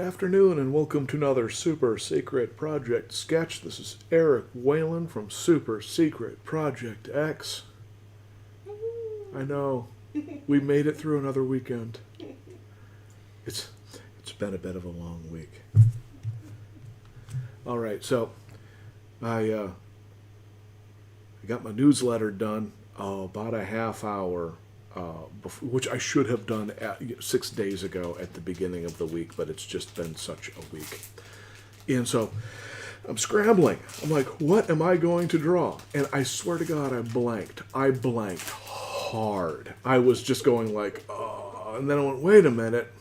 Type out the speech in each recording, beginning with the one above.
afternoon, and welcome to another Super Secret Project sketch. This is Eric Whalen from Super Secret Project X. I know. We made it through another weekend. It's been a bit of a long week. All right, so I got my newsletter done about a half hour before, which I should have done 6 days ago at the beginning of the week, but it's just been such a week. And so I'm scrambling. I'm like, what am I going to draw? And I swear to God, I blanked. I blanked hard. I was just going like, oh, and then I went, wait a minute.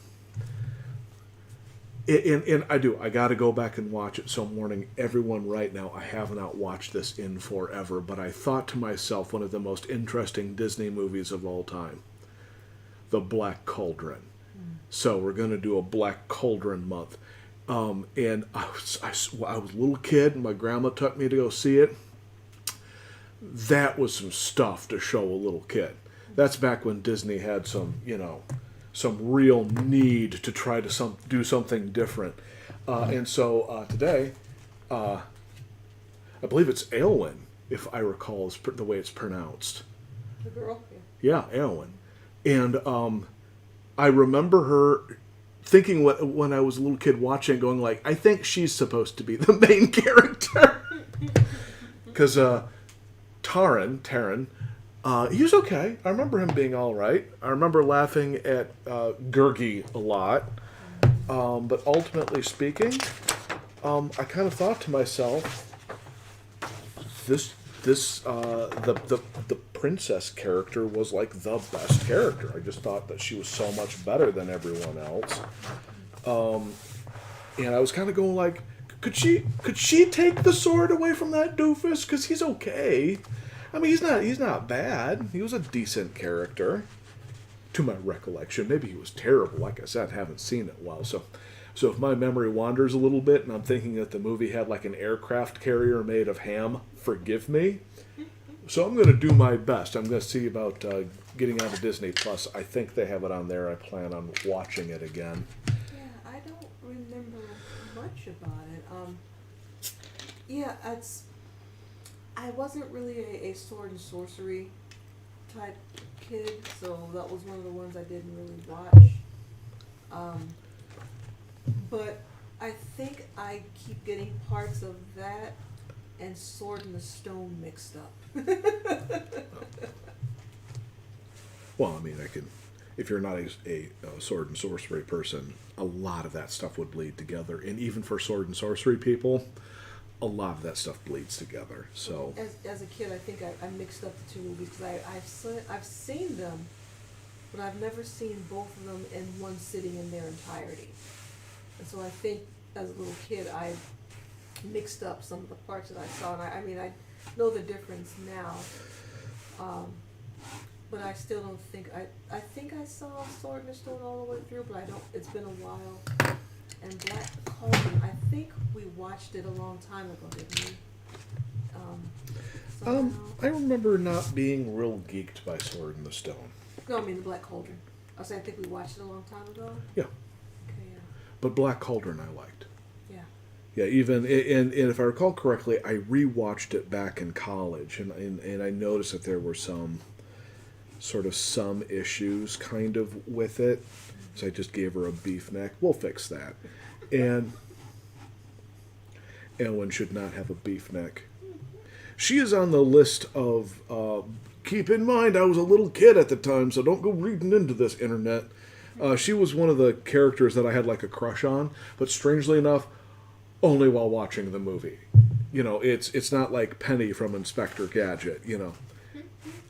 And I got to go back and watch it. So I'm warning everyone right now, I have not watched this in forever, but I thought to myself, one of the most interesting Disney movies of all time, The Black Cauldron. So we're going to do a Black Cauldron month. And I was a little kid, and my grandma took me to go see it. That was some stuff to show a little kid. That's back when Disney had some real need to try to do something different. And so today, I believe it's Aylwin, if I recall is the way it's pronounced. The girl? Yeah, Aylwin. And I remember her thinking when I was a little kid watching, going like, I think she's supposed to be the main character. Because Taran, he was okay. I remember him being all right. I remember laughing at Gurgi a lot. But ultimately speaking, I kind of thought to myself, the princess character was like the best character. I just thought that she was so much better than everyone else. And I was kind of going like, could she take the sword away from that doofus? Because he's okay. I mean, he's not bad. He was a decent character, to my recollection. Maybe he was terrible. Like I said, I haven't seen it well. So if my memory wanders a little bit and I'm thinking that the movie had like an aircraft carrier made of ham, forgive me. So I'm going to do my best. I'm going to see about getting onto Disney Plus. I think they have it on there. I plan on watching it again. Yeah, I don't remember much about it. Yeah, I wasn't really a sword and sorcery type kid, so that was one of the ones I didn't really watch. But I think I keep getting parts of that and Sword in the Stone mixed up. Well, I mean, if you're not a sword and sorcery person, a lot of that stuff would bleed together. And even for sword and sorcery people, a lot of that stuff bleeds together. So as a kid, I think I mixed up the two movies because I've seen them, but I've never seen both of them in one sitting in their entirety. And so I think as a little kid, I mixed up some of the parts that I saw. And I know the difference now, but I still don't think I think I saw Sword in the Stone all the way through, but I don't. It's been a while. And Black Cauldron, I think we watched it a long time ago, didn't we? I remember not being real geeked by Sword in the Stone. No, I mean the Black Cauldron. I think we watched it a long time ago. Yeah. Okay, yeah. But Black Cauldron I liked. Yeah. Yeah, even and if I recall correctly, I rewatched it back in college, and I noticed that there were some issues kind of with it. So I just gave her a beef neck. We'll fix that. And Ellen should not have a beef neck. She is on the list of, keep in mind, I was a little kid at the time, so don't go reading into this, internet. She was one of the characters that I had like a crush on, but strangely enough, only while watching the movie. You know, it's not like Penny from Inspector Gadget, you know.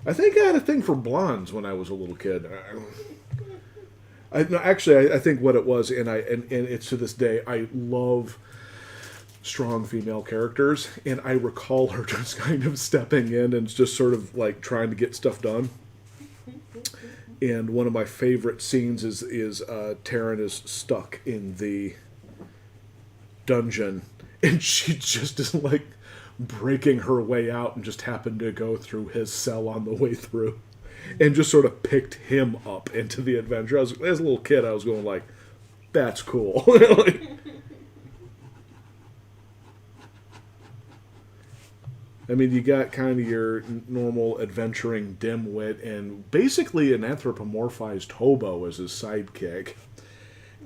I think I had a thing for blondes when I was a little kid. I think what it was, and it's to this day, I love strong female characters, and I recall her just kind of stepping in and just sort of like trying to get stuff done. And one of my favorite scenes is Taryn is stuck in the dungeon, and she just is like breaking her way out, and just happened to go through his cell on the way through. And just sort of picked him up into the adventure. As a little kid, I was going like, that's cool. Like, I mean, you got kind of your normal adventuring dimwit and basically an anthropomorphized hobo as his sidekick.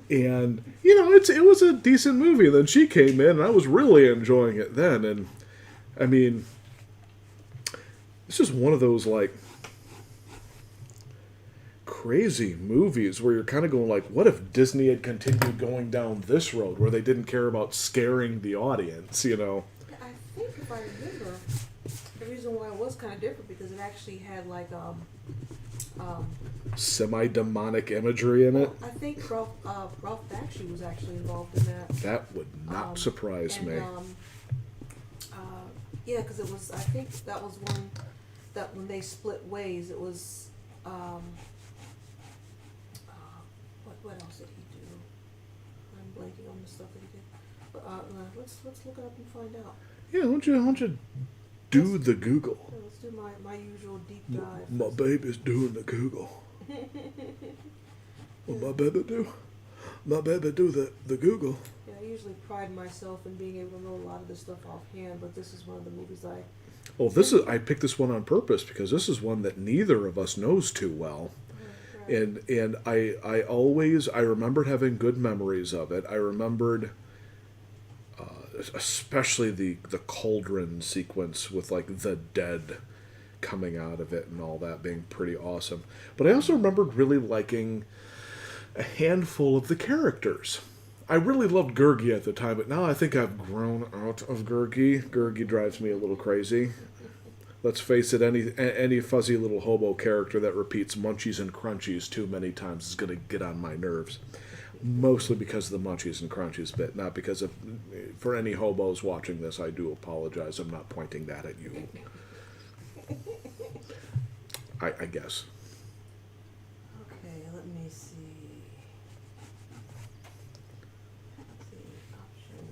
And, it was a decent movie. Then she came in, and I was really enjoying it then. And, I mean, it's just one of those, like, crazy movies where you're kind of going, like, what if Disney had continued going down this road where they didn't care about scaring the audience, I think if I remember, the reason why it was kind of different because it actually had like Semi-demonic imagery in it. I think Ralph Bakshi was actually involved in that. That would not surprise me. Yeah, because it was. I think that was one that when they split ways, it was. What else did he do? I'm blanking on the stuff that he did. But let's look it up and find out. Yeah, why don't you do the Google? Yeah, let's do my usual deep dive. My baby's doing the Google. What my baby do? My baby do the Google. Yeah, I usually pride myself in being able to know a lot of this stuff offhand, but this is one of the movies I picked this one on purpose because this is one that neither of us knows too well. Right. And I remembered having good memories of it. I remembered especially the cauldron sequence with like the dead coming out of it and all that being pretty awesome. But I also remembered really liking a handful of the characters. I really loved Gurgi at the time, but now I think I've grown out of Gurgi. Gurgi drives me a little crazy. Let's face it, any fuzzy little hobo character that repeats munchies and crunchies too many times is going to get on my nerves. Mostly because of the munchies and crunchies bit, not because of... For any hobos watching this, I do apologize. I'm not pointing that at you. I guess. Okay, let me see. Option.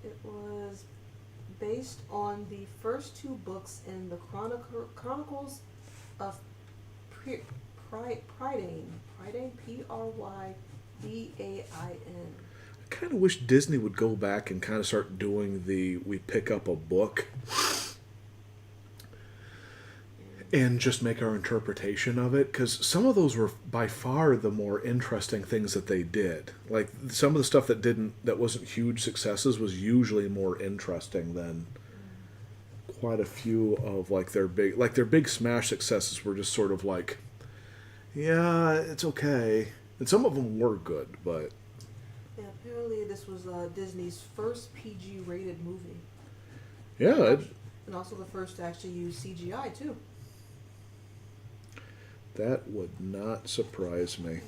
It was based on the first two books in the Chronicles of Prydain, Prydain. I kind of wish Disney would go back and kind of start doing we pick up a book and just make our interpretation of it, because some of those were by far the more interesting things that they did. Like some of the stuff that wasn't huge successes was usually more interesting than quite a few of their big smash successes were just sort of like, yeah, it's okay. And some of them were good, but... Yeah, apparently this was Disney's first PG-rated movie. Yeah. And also the first to actually use CGI, too. That would not surprise me.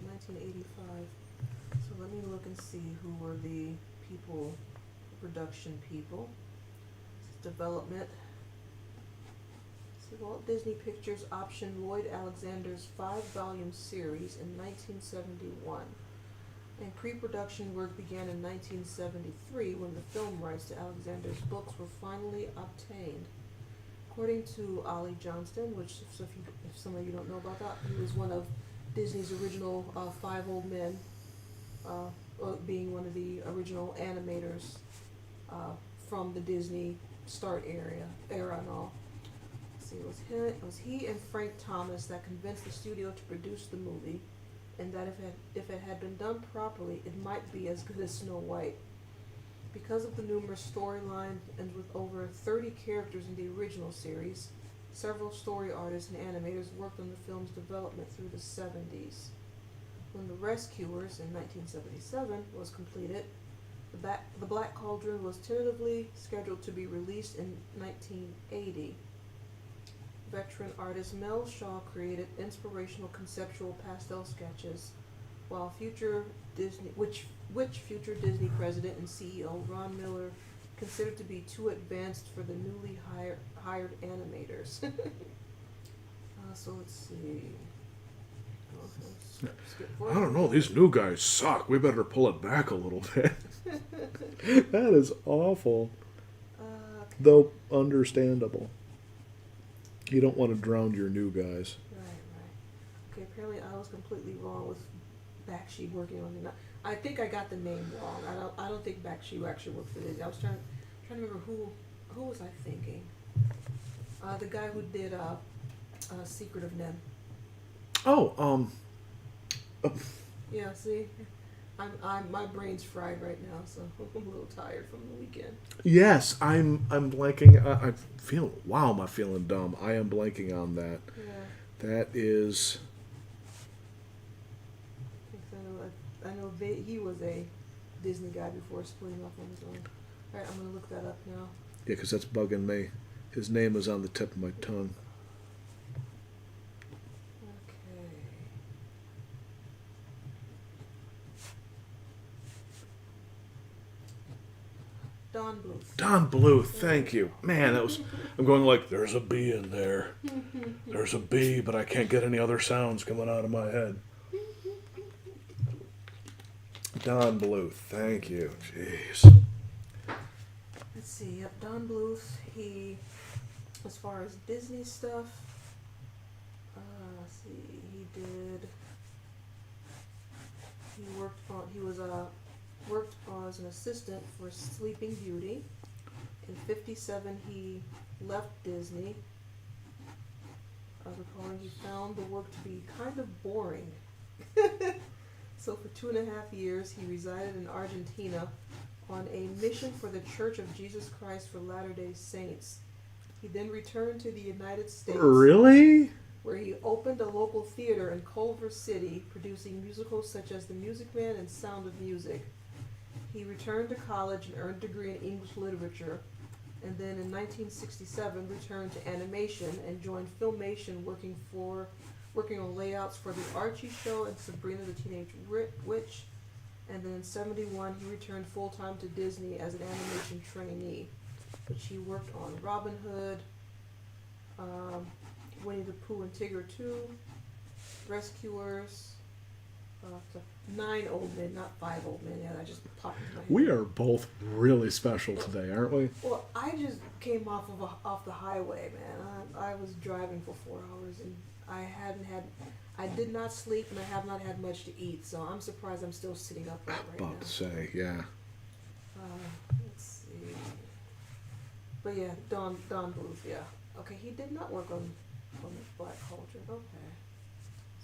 1985. So let me look and see who were the production people. Development. Walt Disney Pictures optioned Lloyd Alexander's 5-volume series in 1971, and pre-production work began in 1973 when the film rights to Alexander's books were finally obtained. According to Ollie Johnston, which if some of you don't know about that, he was one of Disney's original 5 old men, being one of the original animators from the Disney start era and all. It was he and Frank Thomas that convinced the studio to produce the movie, and that if it had been done properly, it might be as good as Snow White. Because of the numerous storylines and with over 30 characters in the original series, several story artists and animators worked on the film's development through the 70s. When The Rescuers in 1977 was completed, the Black Cauldron was tentatively scheduled to be released in 1980. Veteran artist Mel Shaw created inspirational conceptual pastel sketches, while future Disney president and CEO Ron Miller considered to be too advanced for the newly hired animators. So let's see. I don't know, these new guys suck. We better pull it back a little bit. That is awful. Okay. Though understandable. You don't want to drown your new guys. Right. Okay, apparently I was completely wrong with Bakshi working on it. I think I got the name wrong. I don't think Bakshi actually worked for Disney. I was trying to remember who was I thinking? The guy who did Secret of Nem. Oh, Yeah, see, my brain's fried right now, so I'm a little tired from the weekend. yes, I'm blanking. I feel wow, am I feeling dumb? I am blanking on that. Yeah, That is 'cause I know he was a Disney guy before splitting off on his own. All right, I'm gonna look that up now. yeah, because that's bugging me. His name is on the tip of my tongue. Okay. Don Bluth. Don Bluth, thank you. Man, that was. I'm going like, there's a B in there. There's a B, but I can't get any other sounds coming out of my head. Don Bluth, thank you. Jeez. Let's see. Yep, Don Bluth. He, as far as Disney stuff, let's see. He worked on. He was worked as an assistant for Sleeping Beauty. In '57, he left Disney. Recalling he found the work to be kind of boring. So for 2.5 years, he resided in Argentina on a mission for the Church of Jesus Christ for Latter-day Saints. He then returned to the United States, Really? where he opened a local theater in Culver City, producing musicals such as The Music Man and Sound of Music. He returned to college and earned a degree in English literature, and then in 1967 returned to animation and joined Filmation, working on layouts for The Archie Show and Sabrina the Teenage Witch. And then in '71 he returned full-time to Disney as an animation trainee, which he worked on Robin Hood, Winnie the Pooh and Tigger 2, Rescuers, 9 Old Men, not 5 Old Men. Yeah, that just popped into my head. We are both really special today, aren't we? Well, I just came off the highway, man. I was driving for 4 hours, and I did not sleep, and I have not had much to eat. So I'm surprised I'm still sitting up right now. About to say, yeah. Let's see. But yeah, Don Bluth. Yeah. Okay, he did not work on the Black Cauldron. Okay.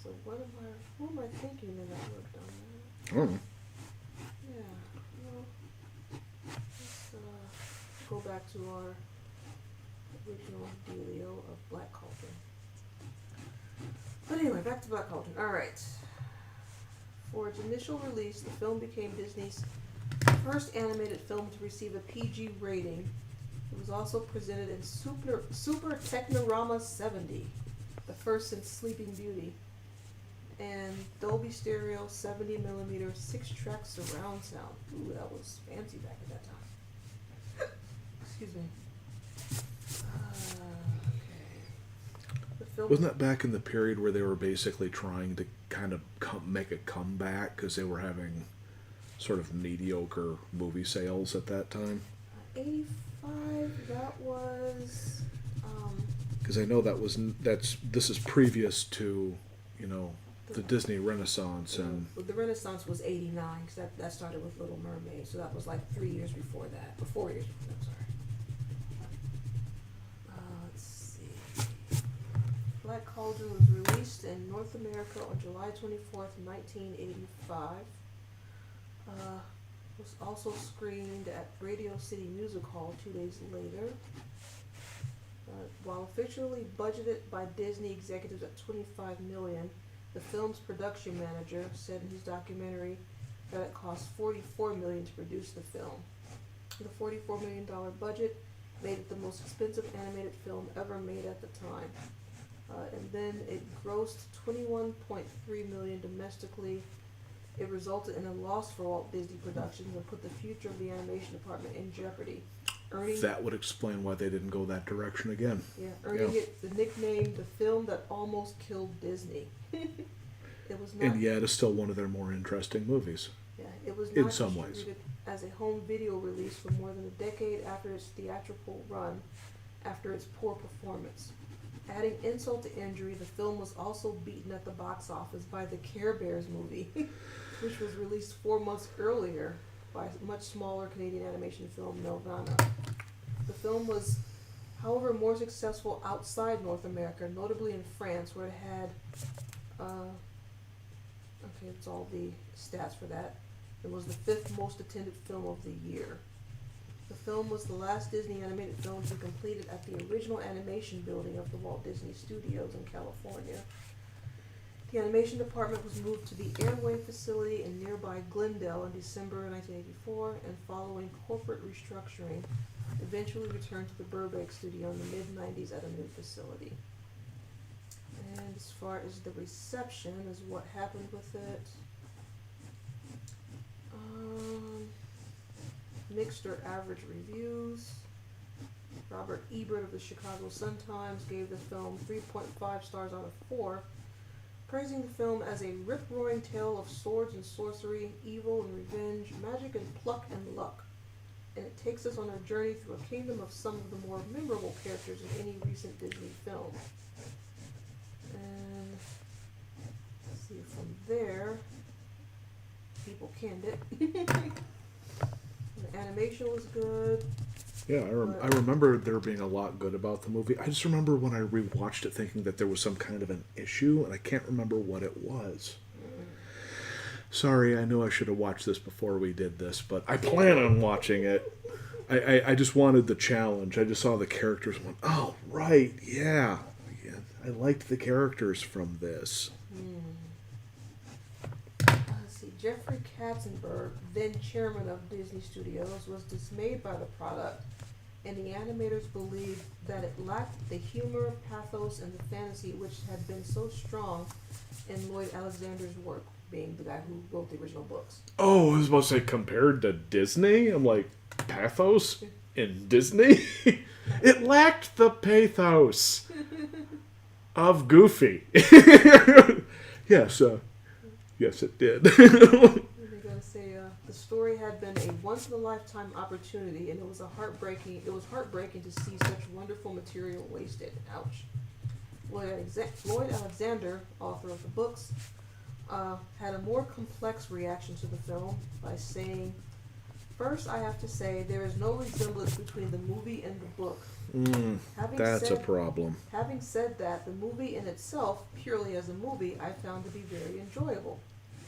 So who am I thinking that I worked on that? Oh. Yeah. Well, let's go back to our original dealio of Black Cauldron. But anyway, back to Black Cauldron. Alright. For its initial release, the film became Disney's first animated film to receive a PG rating. It was also presented in Super Technorama 70, the first since Sleeping Beauty, and Dolby Stereo 70mm 6-track surround sound. Ooh, that was fancy back at that time. Excuse me. Wasn't that back in the period where they were basically trying to kind of make a comeback because they were having sort of mediocre movie sales at that time? 85, that was... Because I know this is previous to, the Disney Renaissance and... The Renaissance was 89, because that started with Little Mermaid, so that was like 3 years before that, or 4 years before that, I'm sorry. Let's see. Black Cauldron was released in North America on July 24th, 1985. Was also screened at Radio City Music Hall 2 days later. While officially budgeted by Disney executives at $25 million, the film's production manager said in his documentary that it cost $44 million to produce the film. The $44 million budget made it the most expensive animated film ever made at the time. And then it grossed $21.3 million domestically. It resulted in a loss for Walt Disney Productions and put the future of the animation department in jeopardy. That would explain why they didn't go that direction again. Yeah, earning it the nickname "the film that almost killed Disney." It was not. And yet, it's still one of their more interesting movies. Yeah, it was not in some ways distributed as a home video release for more than a decade after its theatrical run, after its poor performance. Adding insult to injury, the film was also beaten at the box office by the Care Bears movie, which was released 4 months earlier by a much smaller Canadian animation film, Nelvana. The film was, however, more successful outside North America, notably in France, where it had, okay, it's all the stats for that. It was the 5th most attended film of the year. The film was the last Disney animated film to be completed at the original animation building of the Walt Disney Studios in California. The animation department was moved to the Airway facility in nearby Glendale in December 1984, and following corporate restructuring, eventually returned to the Burbank studio in the mid-90s at a new facility. And as far as the reception, is what happened with it. Mixed or average reviews. Robert Ebert of the Chicago Sun-Times gave the film 3.5 stars out of 4, praising the film as a rip-roaring tale of swords and sorcery, evil and revenge, magic and pluck and luck. And it takes us on a journey through a kingdom of some of the more memorable characters in any recent Disney film. And let's see, from there, people canned it. The animation was good. Yeah, I remember there being a lot good about the movie. I just remember when I rewatched it thinking that there was some kind of an issue, and I can't remember what it was. Sorry, I know I should have watched this before we did this, but I plan on watching it. I just wanted the challenge. I just saw the characters and went, oh, right, yeah. I liked the characters from this. Let's see. Jeffrey Katzenberg, then chairman of Disney Studios, was dismayed by the product, and the animators believed that it lacked the humor, pathos, and the fantasy which had been so strong in Lloyd Alexander's work, being the guy who wrote the original books. Oh, I was about to say compared to Disney? I'm like, pathos in Disney? It lacked the pathos of Goofy. Yes, yes it did. They gotta say, the story had been a once-in-a-lifetime opportunity, and it was heartbreaking to see such wonderful material wasted. Ouch. Lloyd Alexander, author of the books, had a more complex reaction to the film by saying, "First, I have to say there is no resemblance between the movie and the book. That's a problem. Having said that, the movie in itself, purely as a movie, I found to be very enjoyable.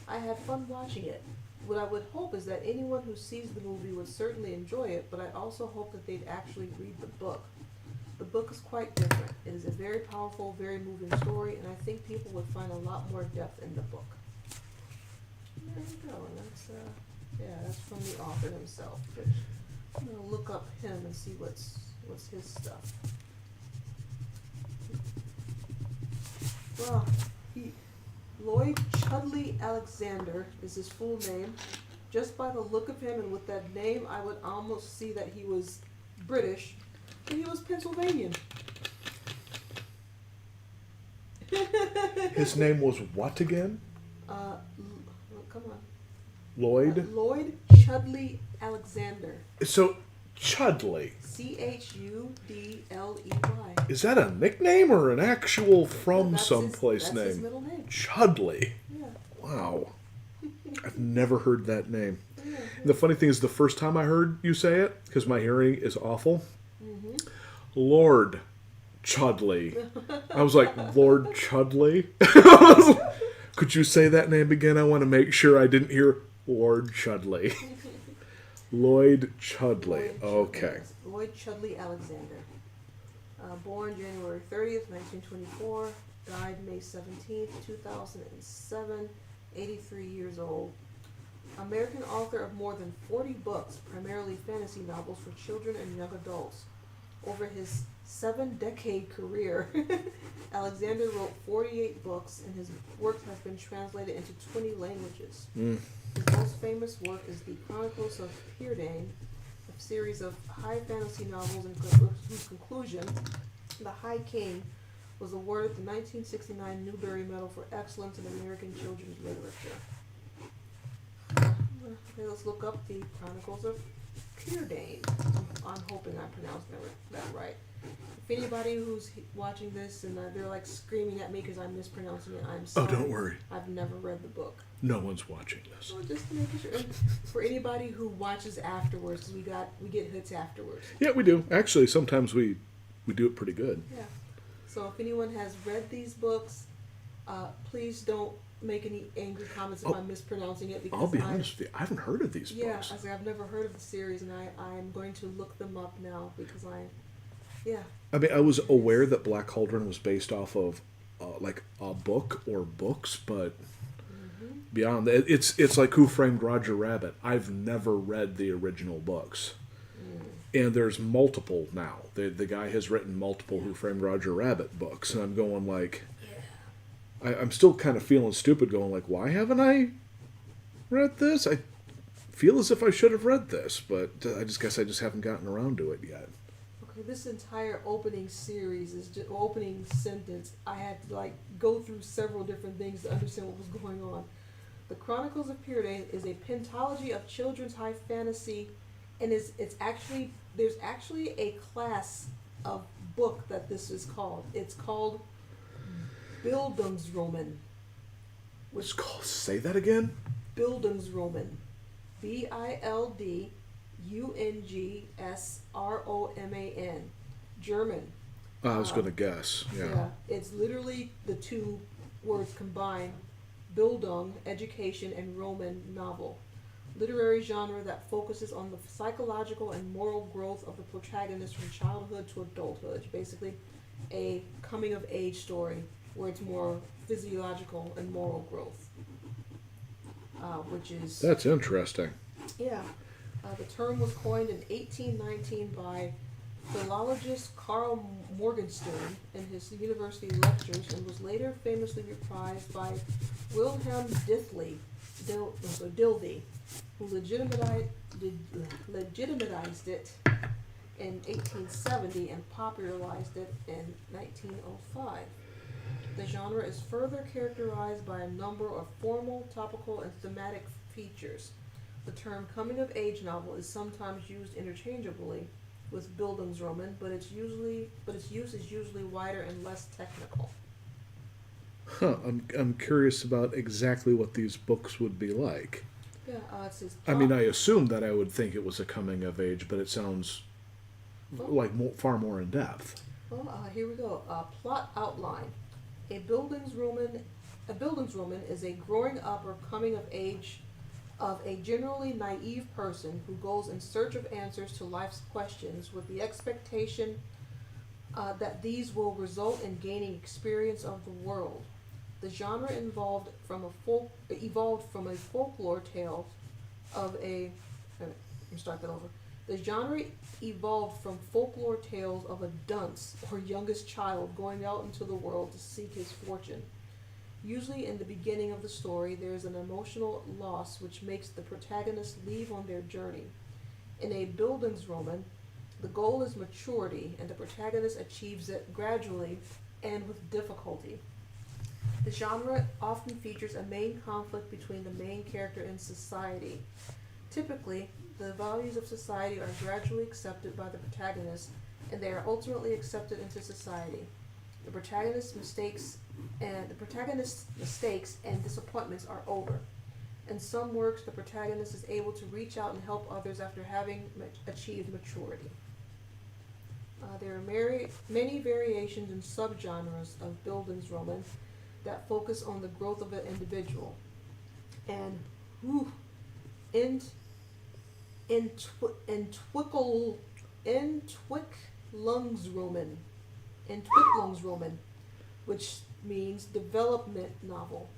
I had fun watching it. What I would hope is that anyone who sees the movie would certainly enjoy it, but I also hope that they'd actually read the book. The book is quite different. It is a very powerful, very moving story, and I think people would find a lot more depth in the book." There you go, and that's from the author himself. Which I'm gonna look up him and see what's his stuff. Well, Lloyd Chudley Alexander is his full name. Just by the look of him and with that name, I would almost see that he was British, but he was Pennsylvanian. His name was what again? Come on. Lloyd? Lloyd Chudley Alexander. So, Chudley. Chudley. Is that a nickname or an actual from That's someplace his name? middle name. Chudley. Yeah. Wow. I've never heard that name. Yeah. The funny thing is, the first time I heard you say it, because my hearing is awful, Lord Chudley. I was like, Lord Chudley? Could you say that name again? I want to make sure I didn't hear Lord Chudley. Lloyd Chudley. Okay. Lloyd Chudley Alexander. Born January 30th, 1924. Died May 17th, 2007. 83 years old. American author of more than 40 books, primarily fantasy novels for children and young adults. Over his 7-decade career, Alexander wrote 48 books, and his work has been translated into 20 languages. His most famous work is The Chronicles of Peerdane, a series of high fantasy novels whose conclusion, The High King, was awarded the 1969 Newbery Medal for Excellence in American Children's Literature. Okay, let's look up The Chronicles of Peerdane. I'm hoping I pronounced that right. if anybody who's watching this and they're like screaming at me because I'm mispronouncing it, I'm Oh, sorry. don't worry. I've never read the book. No one's watching this. So just making sure. And for anybody who watches afterwards, 'cause we get hits afterwards. Yeah, we do. Actually, sometimes we do it pretty good. Yeah. So if anyone has read these books, please don't make any angry comments if I'm mispronouncing it. Because I'll be honest with you, I haven't heard of these Yeah, books. I say I've never heard of the series, and I'm going to look them up now because yeah. I mean, I was aware that Black Cauldron was based off of like a book or books, but beyond that, it's like Who Framed Roger Rabbit. I've never read the original books, and there's multiple now. The guy has written multiple Who Framed Roger Rabbit books, and I'm going like, I'm still kind of feeling stupid, going like, why haven't I read this? I feel as if I should have read this, but I just guess I just haven't gotten around to it yet. Okay, this entire opening series is just opening sentence. I had to like go through several different things to understand what was going on. The Chronicles of Purity is a pentology of children's high fantasy, and there's actually a class of book that this is called. It's called Bildungsroman. What's called? Say that again. Bildungsroman. Bildungsroman. German. I was going to guess. Yeah. It's literally the two words combined. Bildung, education, and Roman, novel. Literary genre that focuses on the psychological and moral growth of the protagonist from childhood to adulthood. Basically, a coming-of-age story where it's more physiological and moral growth. Which is... That's interesting. Yeah. The term was coined in 1819 by philologist Carl Morgenstern in his university lectures and was later famously reprised by Wilhelm Dilthey, who legitimized it in 1870 and popularized it in 1905. The genre is further characterized by a number of formal, topical, and thematic features. The term coming-of-age novel is sometimes used interchangeably with Bildungsroman, but its use is usually wider and less technical. Huh. I'm curious about exactly what these books would be like. Yeah, it says. I mean, I assumed that I would think it was a coming of age, but it sounds like far more in depth. Well, here we go. Plot outline. A Bildungsroman is a growing up or coming of age of a generally naive person who goes in search of answers to life's questions with the expectation that these will result in gaining experience of the world. The genre evolved from a folklore tale of a... Let me start that over. The genre evolved from folklore tales of a dunce or youngest child going out into the world to seek his fortune. Usually in the beginning of the story, there is an emotional loss which makes the protagonist leave on their journey. In a Bildungsroman, the goal is maturity, and the protagonist achieves it gradually and with difficulty. The genre often features a main conflict between the main character and society. Typically, the values of society are gradually accepted by the protagonist, and they are ultimately accepted into society. The protagonist's mistakes and disappointments are over. In some works, the protagonist is able to reach out and help others after having achieved maturity. There are many variations and subgenres of Bildungsroman that focus on the growth of an individual. And Entwicklungsroman, which means development novel,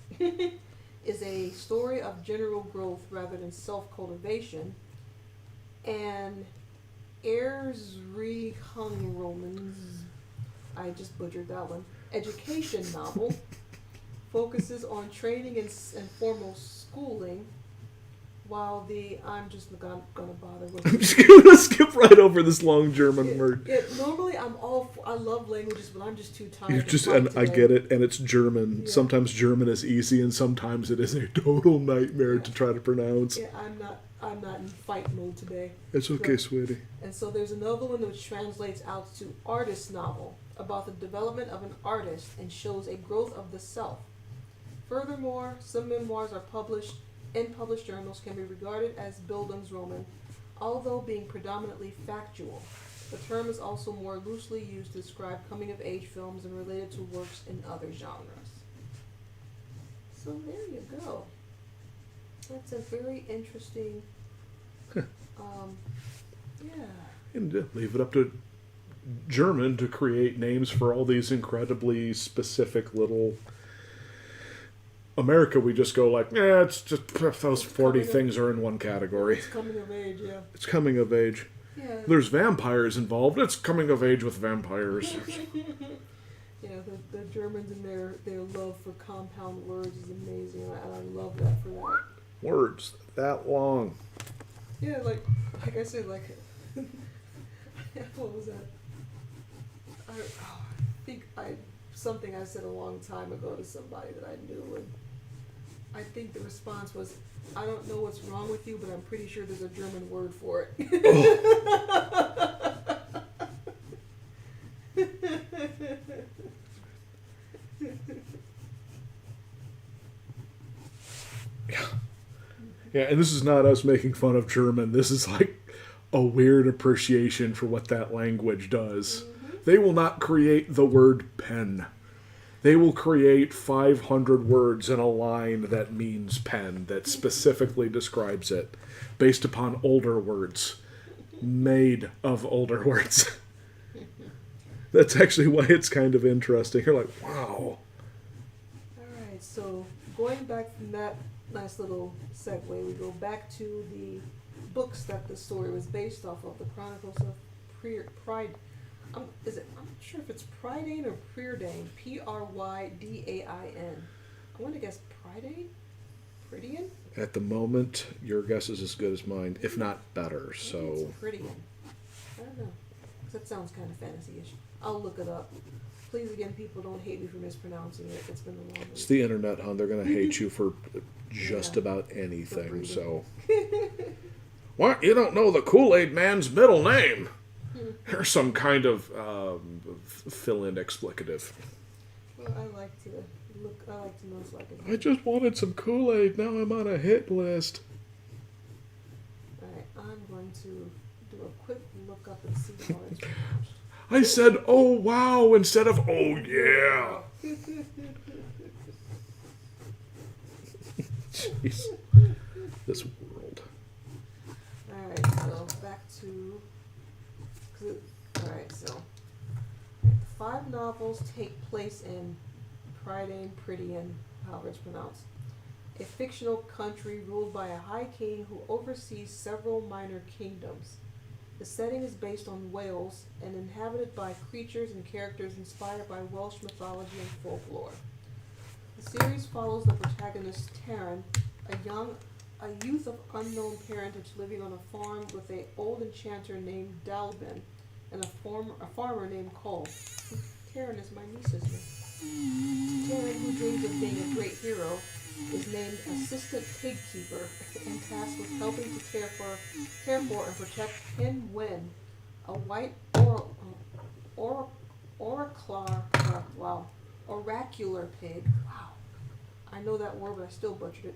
is a story of general growth rather than self-cultivation. And Erzrichtenromans, I just butchered that one, education novel, focuses on training and formal schooling. while I'm just not gonna bother with I'm it. just gonna skip right over this long German word. Normally I love languages, but I'm just too tired. You to just, fight and I today. get it, and it's German. Yeah. Sometimes German is easy, and sometimes it is a total nightmare Yeah. to try to pronounce. Yeah, I'm not in fight mode today. It's okay, Right. sweetie. And so there's another one which translates out to artist novel, about the development of an artist and shows a growth of the self. Furthermore, some memoirs are published in published journals can be regarded as Bildungsroman, although being predominantly factual. The term is also more loosely used to describe coming-of-age films and related to works in other genres. So there you go. That's a very interesting, yeah. And leave it up to German to create names for all these incredibly specific little. America, we just go like, it's just those 40 things are in one category. It's coming of age, yeah. It's coming of age. Yeah. There's vampires involved. It's coming of age with vampires. Yeah, the Germans and their love for compound words is amazing, and I love that for that. Words that long. Yeah, like I said, like what was that? I think something I said a long time ago to somebody that I knew, and I think the response was, "I don't know what's wrong with you, but I'm pretty sure there's a German word for it." Yeah, and this is not us making fun of German. This is like a weird appreciation for what that language does. They will not create the word pen. They will create 500 words in a line that means pen, that specifically describes it, based upon older words, made of older words. That's actually why it's kind of interesting. You're like, wow. Alright, so going back from that nice little segue, we go back to the books that the story was based off of, the Chronicles of Pride. I'm not sure if it's Prydain or Preerdain. Prydain. I want to guess Prydain? Prydian? At the moment, your guess is as good as mine, if not better. Maybe So it's Prydian. I don't know. 'Cause that sounds kind of fantasy-ish. I'll look it up. Please, again, people, don't hate me for mispronouncing it. It's been a long it's week. the internet, hon. They're going to hate you for just Yeah. about For anything. breeding. So, what? You don't know the Kool-Aid Man's middle name? Here's some kind of fill-in explicative. Well, I like to know so I can. I just wanted some Kool-Aid. Now I'm on a hit list. Alright, I'm going to do a quick look up and see how it's pronounced. I said, oh, wow, instead of, oh, yeah. Jeez. This world. Alright, so back to. Alright, so. 5 novels take place in Prydian, however it's pronounced. A fictional country ruled by a high king who oversees several minor kingdoms. The setting is based on Wales and inhabited by creatures and characters inspired by Welsh mythology and folklore. The series follows the protagonist Taryn, a youth of unknown parentage living on a farm with an old enchanter named Dalbin and a farmer named Cole. Taryn is my niece's name. Taryn, who dreams of being a great hero, is named Assistant Pig Keeper and tasked with helping to care for and protect Hen Wen, a white oracular pig. Wow. I know that word, but I still butchered it.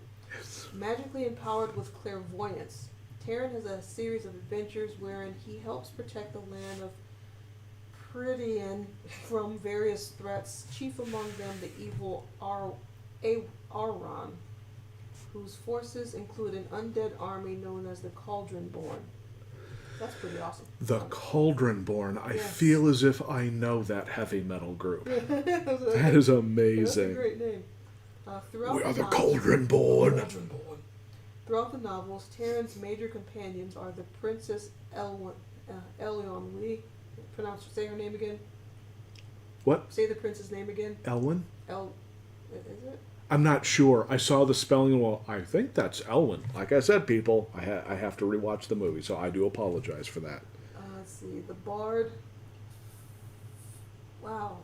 Magically empowered with clairvoyance. Taryn has a series of adventures wherein he helps protect the land of Prydian from various threats, chief among them the evil Auron, whose forces include an undead army known as the Cauldron-born. That's pretty awesome. The Cauldron-born. I Yes. feel as if I know that heavy metal group. That That is That's a amazing. great name. Throughout We are the novels- Cauldron-born. Throughout the novels, Taryn's major companions are the Princess Elion. Say her name again. What? Say the prince's name again. Elwyn? Is it? I'm not sure. I saw the spelling. Well, I think that's Elwyn. Like I said, people, I have to rewatch the movie, so I do apologize for that. Let's see. The Bard. Wow.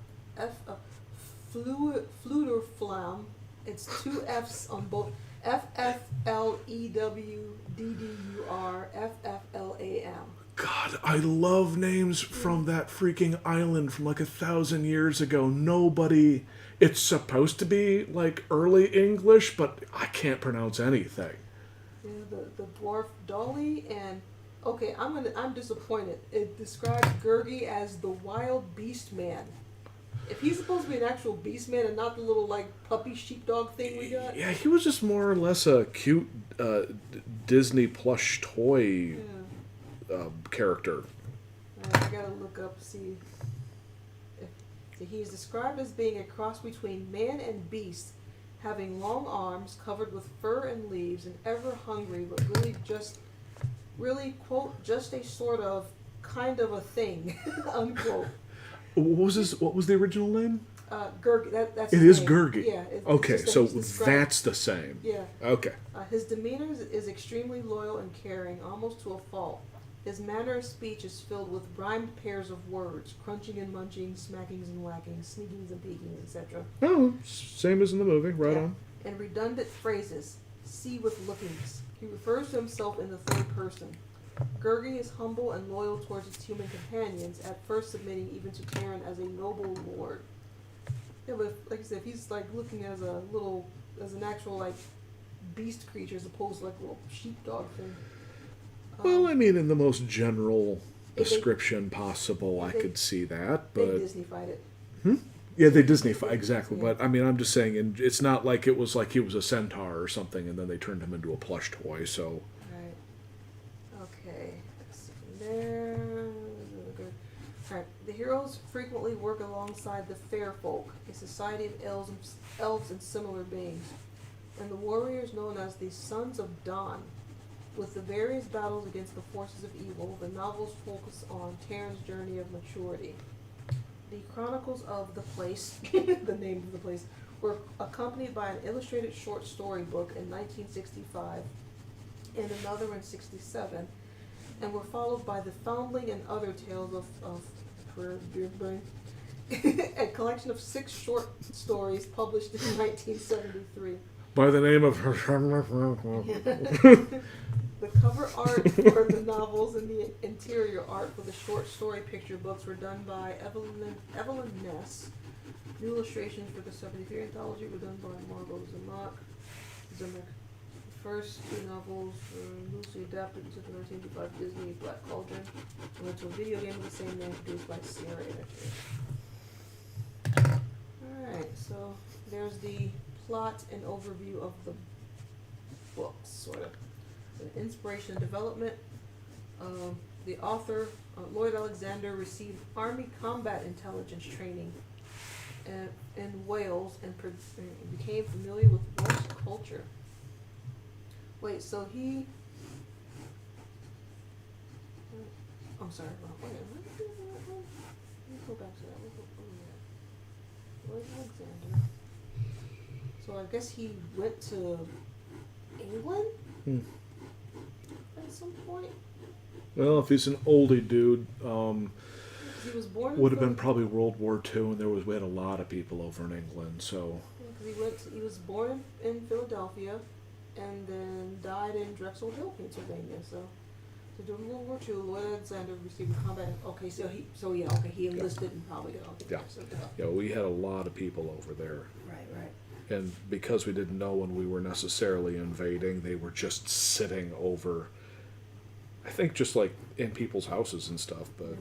Fluterflam. It's two F's on both. FFLEWDDUR God, I love names from that freaking island from like 1,000 years ago. Nobody. It's supposed to be like early English, but I can't pronounce anything. Yeah, the dwarf Dolly and okay, I'm disappointed. It describes Gurgi as the wild beast man. If he's supposed to be an actual beast man and not the little like puppy sheepdog thing we got. Yeah, he was just more or less a cute Disney plush toy character. I gotta look up see. He is described as being a cross between man and beast, having long arms covered with fur and leaves, and ever hungry, but really quote just a sort of kind of a thing unquote. What was the original name? Gurgi. That's it his is name. Gurgi. Yeah. Okay, so described, that's the same. Yeah. Okay. His demeanor is extremely loyal and caring, almost to a fault. His manner of speech is filled with rhymed pairs of words, crunching and munching, smackings and whackings, sneakings and peekings, etc. Oh, same as in the movie. Right on. And redundant phrases. See with lookings. He refers to himself in the third person. Gurgi is humble and loyal towards his human companions, at first submitting even to Taran as a noble lord. Yeah, but like I said, if he's like looking as an actual like beast creature as opposed to like a little sheepdog thing. Well, I mean, in the most general description possible, I could see that, but they Disney-fied it. Yeah, they Disney-fied exactly. Yeah. But I mean, I'm just saying, and it's not like it was like he was a centaur or something, and then they turned him into a plush toy. So. Right. Okay. Let's see from there. Good. All right. The heroes frequently work alongside the fair folk, a society of elves and similar beings, and the warriors known as the Sons of Dawn. With the various battles against the forces of evil, the novels focus on Taran's journey of maturity. The Chronicles of the Place, the name of the place, were accompanied by an illustrated short story book in 1965 and another in 1967, and were followed by The Foundling and Other Tales of a collection of 6 short stories published in 1973. By the name of The cover art for the novels and the interior art for the short story picture books were done by Evelyn Ness. New illustrations for the 73 anthology were done by Margot Zemeck. The first 2 novels were loosely adapted to the 1985 Disney Black Cauldron and went to a video game of the same name produced by Sierra Entertainment. Alright, so there's the plot and overview of the books, sort of. The inspiration and development. The author, Lloyd Alexander, received Army combat intelligence training in Wales and became familiar with Welsh culture. Wait, so he... I'm sorry, wait, let me go back to that. Lloyd Alexander. So I guess he went to England? At some point? well, if he's an oldie dude, He was born in would have been probably World War II, and we had a lot of people over in England. So. Yeah, because he was born in Philadelphia, and then died in Drexel Hill, Pennsylvania. So during World War II, Lloyd Alexander received combat. Okay, he enlisted and probably got off. Yeah. So, Yeah, we had a lot of people over there. Right. And because we didn't know when we were necessarily invading, they were just sitting over, I think just like in people's houses and stuff. But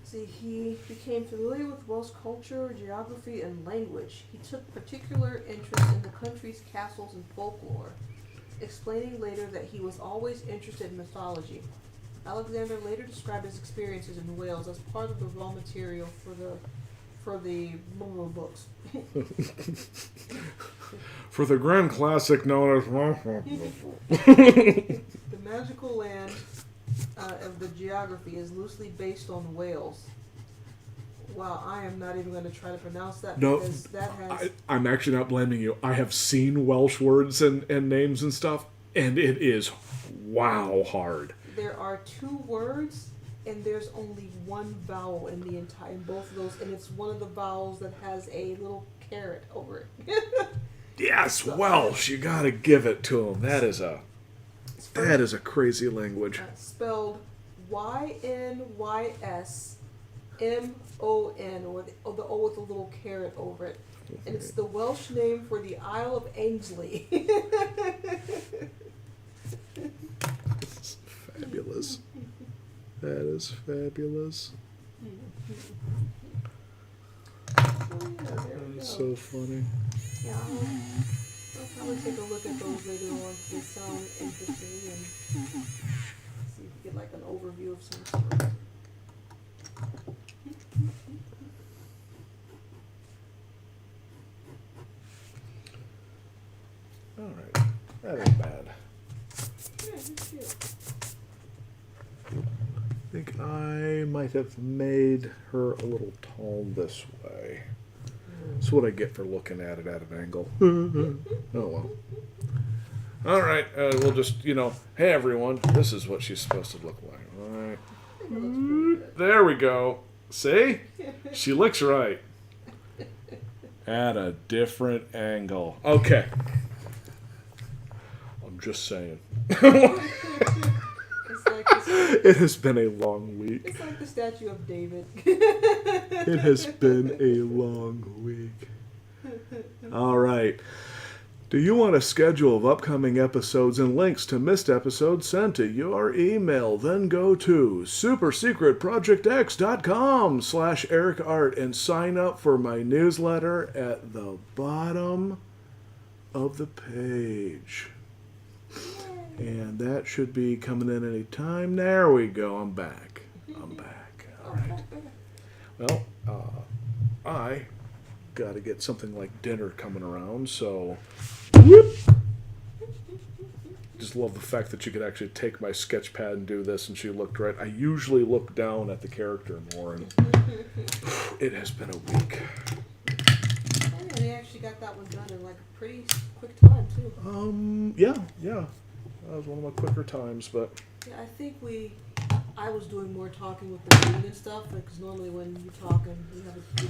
See, he became familiar with Welsh culture, geography, and language. He took particular interest in the country's castles and folklore, explaining later that he was always interested in mythology. Alexander later described his experiences in Wales as part of the raw material for the books. for the grand classic known as The magical land of the geography is loosely based on Wales. Wow, I am not even going to try to pronounce that No, because that has. I'm actually not blaming you. I have seen Welsh words and names and stuff, and it is wow hard. There are 2 words, and there's only one vowel in the entire in both of those, and it's one of the vowels that has a little carrot over it. Yes, Welsh. You gotta give it to them. That is a crazy language. Spelled Ynyssmon, with the O with a little carrot over it, and it's the Welsh name for the Isle of Ainsley. Fabulous. That is fabulous. That's so funny. Yeah, I'll probably take a look at those later on. They sound interesting, and see if we get like an overview of some sort. All right, that ain't bad. Yeah, it's cute. I think I might have made her a little tall this way. That's what I get for looking at it at an angle. Oh well. All right, we'll just, hey everyone, this is what she's supposed to look like. All right. There we go. See? She looks right. At a different angle. Okay. I'm just saying. It has been a long week. It's like the statue of David. It has been a long week. All right. Do you want a schedule of upcoming episodes and links to missed episodes sent to your email? Then go to supersecretprojectx.com/ericart and sign up for my newsletter at the bottom of the page. And that should be coming in any time. There we go. I'm back. All right. Well, I got to get something like dinner coming around, so just love the fact that you could actually take my sketch pad and do this, and she looked right. I usually look down at the character more, and it has been a week. And they actually got that one done in like a pretty quick time too. Yeah. That was one of my quicker times, but Yeah, I think I was doing more talking with the reading and stuff, because normally when you talk and you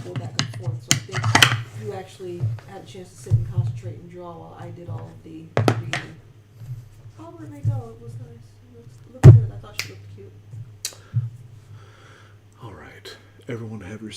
go back and forth, so I think you actually had a chance to sit and concentrate and draw while I did all of the reading. Oh, where did they go? It was nice. It looked good. I thought she looked cute. all right. Everyone have your